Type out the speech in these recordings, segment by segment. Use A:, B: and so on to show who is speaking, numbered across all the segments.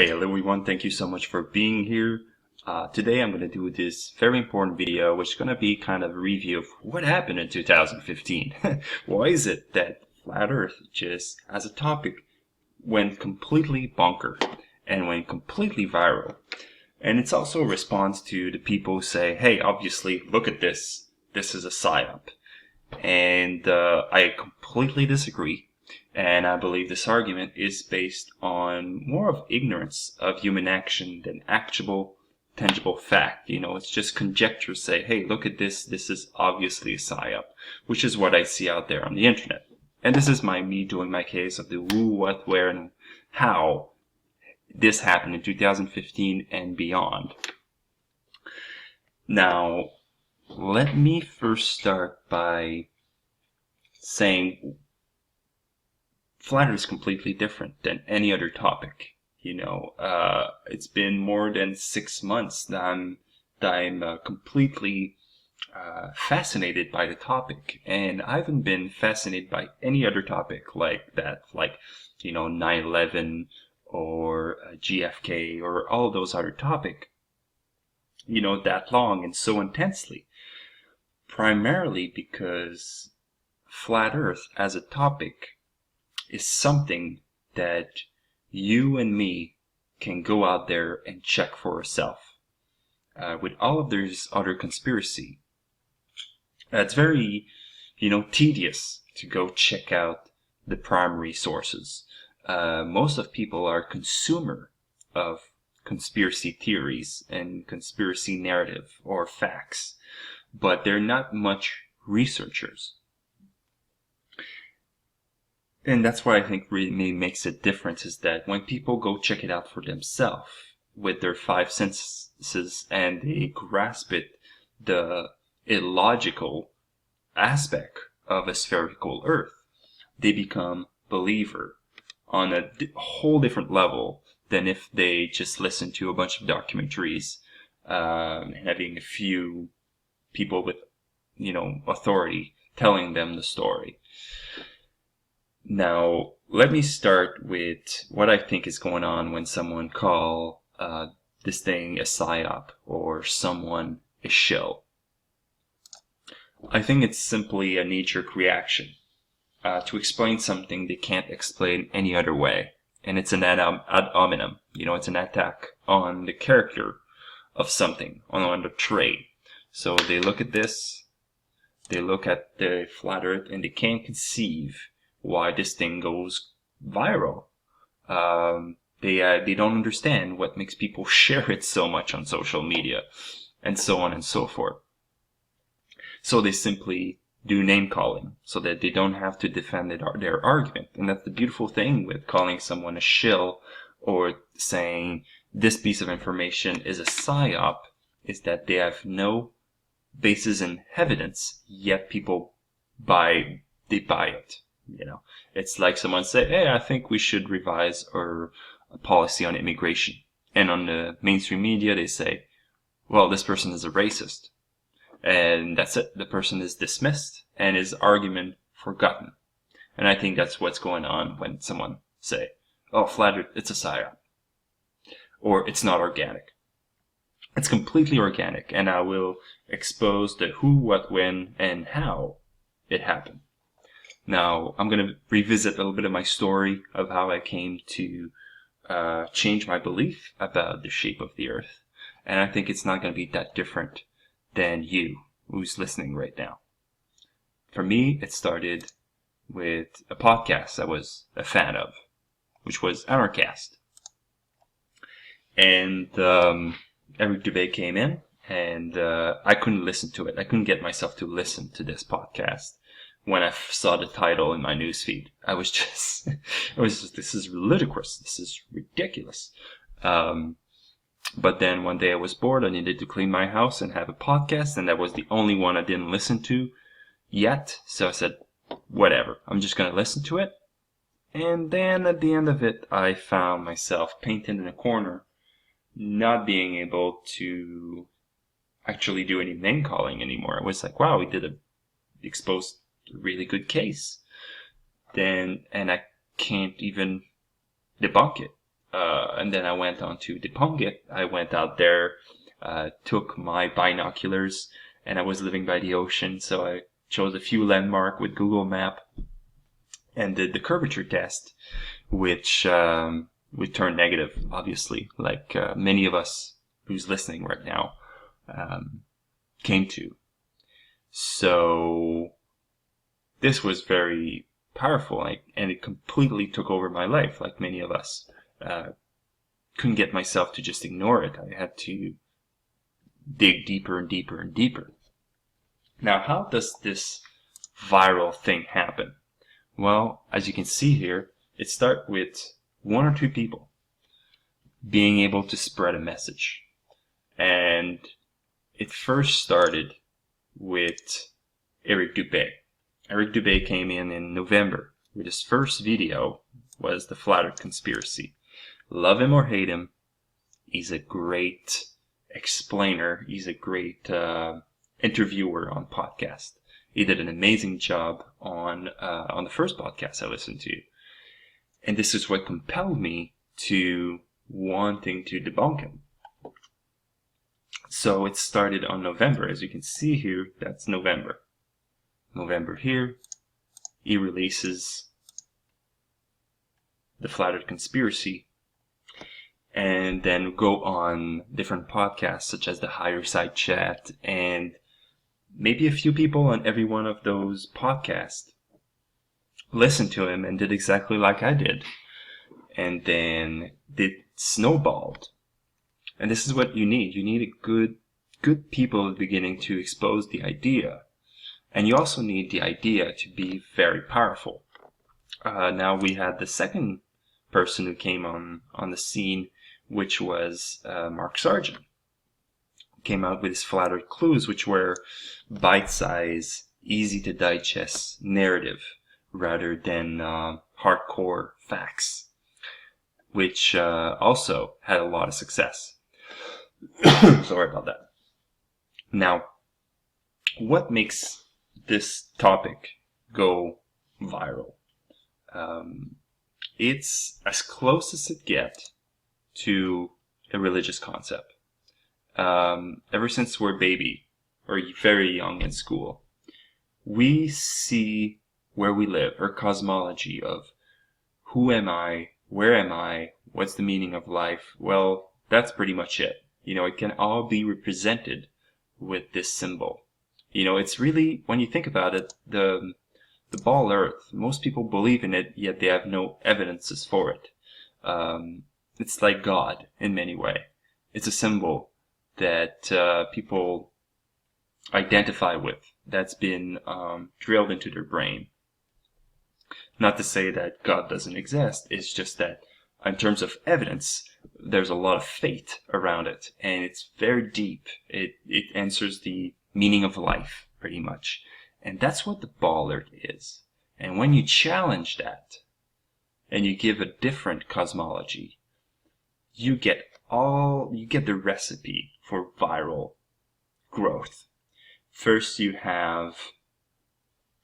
A: Hey, hello everyone. Thank you so much for being here. Today I'm going to do this very important video, which is going to be kind of a review of what happened in 2015. Why is it that Flat Earth just, as a topic, went completely bonker and went completely viral? And it's also a response to the people who say, hey, obviously, look at this. This is a psyop. And I completely disagree. And I believe this argument is based on more of ignorance of human action than actual, tangible fact. You know, it's just conjecture say, hey, look at this. This is obviously a psyop, which is what I see out there on the internet. And this is me doing my case of the who, what, where, and how this happened in 2015 and beyond. Now, let me first start by saying Flat Earth is completely different than any other topic. You know, it's been more than 6 months that I'm completely fascinated by the topic, and I haven't been fascinated by any other topic like that, like, you know, 9/11 or GFK or all those other topics, you know, that long and so intensely. Primarily because Flat Earth as a topic is something that you and me can go out there and check for ourselves. With all of these other conspiracy, it's very, you know, tedious to go check out the primary sources. Most of people are consumer of conspiracy theories and conspiracy narrative or facts, but they're not much researchers. And that's what I think really makes a difference, is that when people go check it out for themselves with their five senses and they grasp it, the illogical aspect of a spherical Earth, they become believer on a whole different level than if they just listen to a bunch of documentaries, having a few people with, you know, authority telling them the story. Now, let me start with what I think is going on when someone call this thing a psyop or someone a shill. I think it's simply a knee-jerk reaction to explain something they can't explain any other way. And it's an ad hominem. You know, it's an attack on the character of something, on the trait. So they look at this, they look at the Flat Earth, and they can't conceive why this thing goes viral. They don't understand what makes people share it so much on social media, and so on and so forth. So they simply do name calling so that they don't have to defend their argument. And that's the beautiful thing with calling someone a shill or saying this piece of information is a psyop, is that they have no basis in evidence, yet people buy it. You know, it's like someone say, hey, I think we should revise our policy on immigration. And on the mainstream media, they say, well, this person is a racist. And that's it. The person is dismissed and his argument forgotten. And I think that's what's going on when someone say, oh, Flat Earth, it's a psyop. Or it's not organic. It's completely organic. And I will expose the who, what, when, and how it happened. Now, I'm going to revisit a little bit of my story of how I came to change my belief about the shape of the Earth. And I think it's not going to be that different than you who's listening right now. For me, it started with a podcast I was a fan of, which was Anarchast. And every debate came in, and I couldn't listen to it. I couldn't get myself to listen to this podcast. When I saw the title in my newsfeed, I was just, this is ludicrous. This is ridiculous. But then one day I was bored. I needed to clean my house and have a podcast, and that was the only one I didn't listen to yet. So I said, whatever, I'm just going to listen to it. And then at the end of it, I found myself painted in a corner, not being able to actually do any name calling anymore. I was like, wow, we exposed a really good case. And I can't even debunk it. and then I went on to debunk it. I went out there, took my binoculars, and I was living by the ocean, so I chose a few landmarks with Google Map and did the curvature test, which would turn negative, obviously, like many of us who's listening right now came to. So this was very powerful, and it completely took over my life, like many of us. Couldn't get myself to just ignore it. I had to dig deeper and deeper and deeper. Now, how does this viral thing happen? Well, as you can see here, it starts with one or two people being able to spread a message. And it first started with Eric Dubé. Eric Dubé came in November with his first video was the Flat Earth Conspiracy. Love him or hate him, he's a great explainer. He's a great interviewer on podcast. He did an amazing job on the first podcast I listened to. And this is what compelled me to wanting to debunk him. So it started on November. As you can see here, that's November. November here, he releases the Flat Earth Conspiracy, and then go on different podcasts such as the Higher Side Chat, and maybe a few people on every one of those podcasts listened to him and did exactly like I did. And then it snowballed. And this is what you need. You need a good people beginning to expose the idea. And you also need the idea to be very powerful. Now we had the second person who came on the scene, which was Mark Sargent. Came out with his Flat Earth Clues, which were bite-sized, easy-to-digest narrative rather than hardcore facts, which also had a lot of success. Sorry about that. Now, what makes this topic go viral? It's as close as it gets to a religious concept. Ever since we're baby or very young in school, we see where we live, our cosmology of who am I, where am I, what's the meaning of life. Well, that's pretty much it. It can all be represented with this symbol. It's really, when you think about it, the ball Earth, most people believe in it, yet they have no evidences for it. It's like God in many ways. It's a symbol that people identify with, that's been drilled into their brain. Not to say that God doesn't exist, it's just that in terms of evidence, there's a lot of faith around it, and it's very deep. It answers the meaning of life, pretty much. And that's what the ball Earth is. And when you challenge that, and you give a different cosmology, you get the recipe for viral growth. First, you have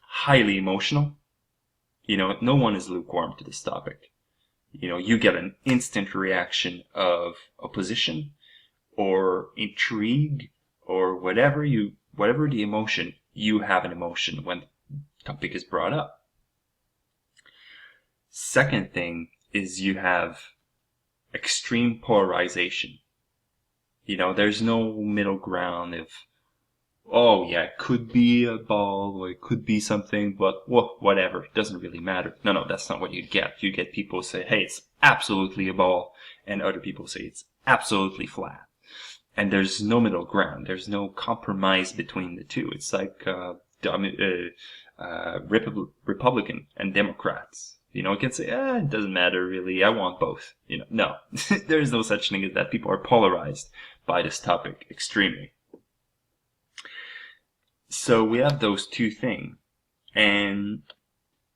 A: highly emotional. No one is lukewarm to this topic. You get an instant reaction of opposition or intrigue or whatever the emotion, you have an emotion when the topic is brought up. Second thing is you have extreme polarization. There's no middle ground of, oh yeah, it could be a ball or it could be something, but whatever, it doesn't really matter. No, that's not what you get. You get people say, hey, it's absolutely a ball, and other people say it's absolutely flat. And there's no middle ground. There's no compromise between the two. It's like Republican and Democrats. You can say, it doesn't matter really. I want both. No, there is no such thing as that. People are polarized by this topic extremely. So we have those two things, and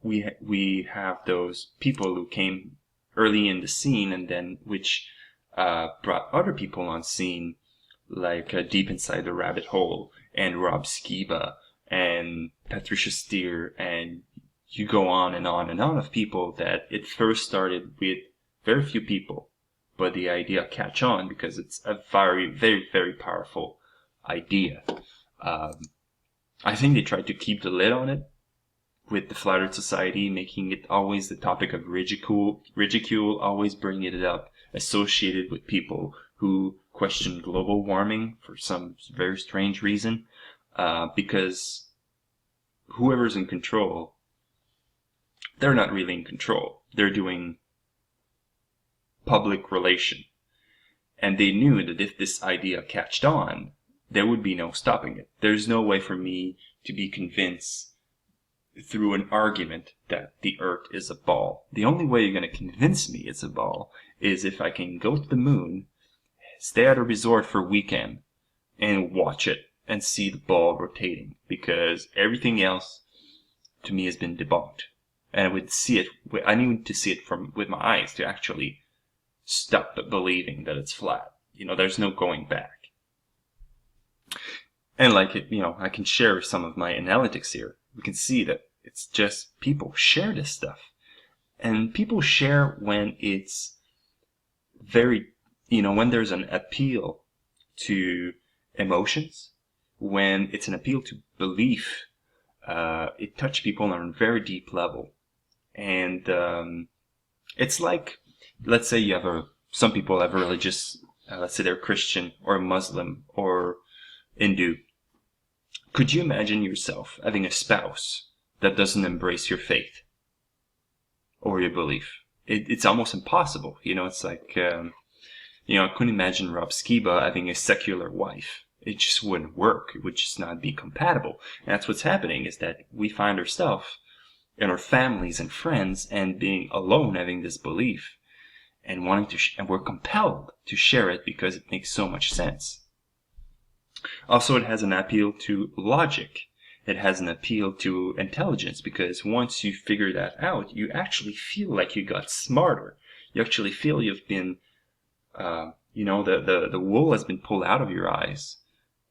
A: we have those people who came early in the scene, and then which brought other people on scene, like Deep Inside the Rabbit Hole and Rob Skiba and Patricia Steer, and you go on and on and on of people that it first started with very few people, but the idea catch on because it's a very, very, very powerful idea. I think they tried to keep the lid on it with the Flat Earth Society, making it always the topic of ridicule, always bringing it up, associated with people who question global warming for some very strange reason, because whoever's in control, they're not really in control. They're doing public relation. And they knew that if this idea catched on, there would be no stopping it. There's no way for me to be convinced through an argument that the Earth is a ball. The only way you're going to convince me it's a ball is if I can go to the moon, stay at a resort for a weekend, and watch it and see the ball rotating. Because everything else, to me, has been debunked. And I would see it. I need to see it with my eyes to actually stop believing that it's flat. There's no going back. And I can share some of my analytics here. We can see that it's just people share this stuff. And people share when it's very, when there's an appeal to emotions, when it's an appeal to belief, it touches people on a very deep level. And it's like, let's say some people have a religious, let's say they're Christian or Muslim or Hindu. Could you imagine yourself having a spouse that doesn't embrace your faith or your belief? It's almost impossible. It's like, I couldn't imagine Rob Skiba having a secular wife. It just wouldn't work. It would just not be compatible. And that's what's happening, is that we find ourselves in our families and friends and being alone, having this belief and wanting to, and we're compelled to share it because it makes so much sense. Also, it has an appeal to logic. It has an appeal to intelligence, because once you figure that out, you actually feel like you got smarter. You actually feel you've been, the wool has been pulled out of your eyes,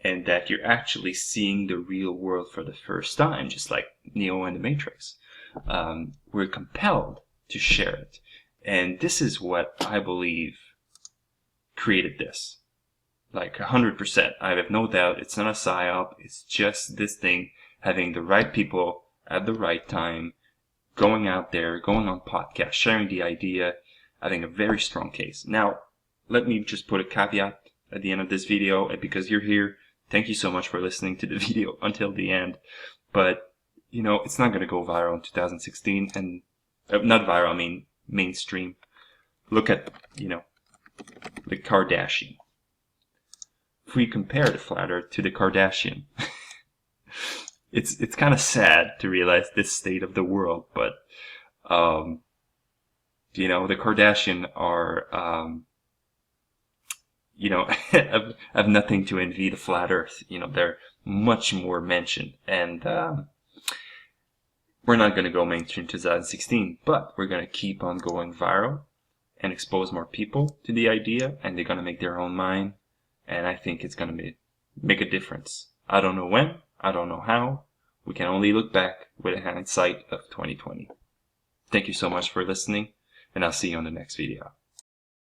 A: and that you're actually seeing the real world for the first time, just like Neo in the Matrix. We're compelled to share it. And this is what I believe created this. Like 100%. I have no doubt it's not a psyop. It's just this thing having the right people at the right time, going out there, going on podcasts, sharing the idea, having a very strong case. Now, let me just put a caveat at the end of this video, and because you're here, thank you so much for listening to the video until the end. But, it's not going to go viral in 2016, and not viral, I mean mainstream. Look at, the Kardashian. If we compare the Flat Earth to the Kardashian, it's kind of sad to realize this state of the world, but, the Kardashian are, have nothing to envy the Flat Earth. They're much more mentioned, and, we're not going to go mainstream 2016, but we're going to keep on going viral and expose more people to the idea, and they're going to make their own mind. And I think it's going to make a difference. I don't know when. I don't know how. We can only look back with a hindsight of 2020. Thank you so much for listening, and I'll see you on the next video.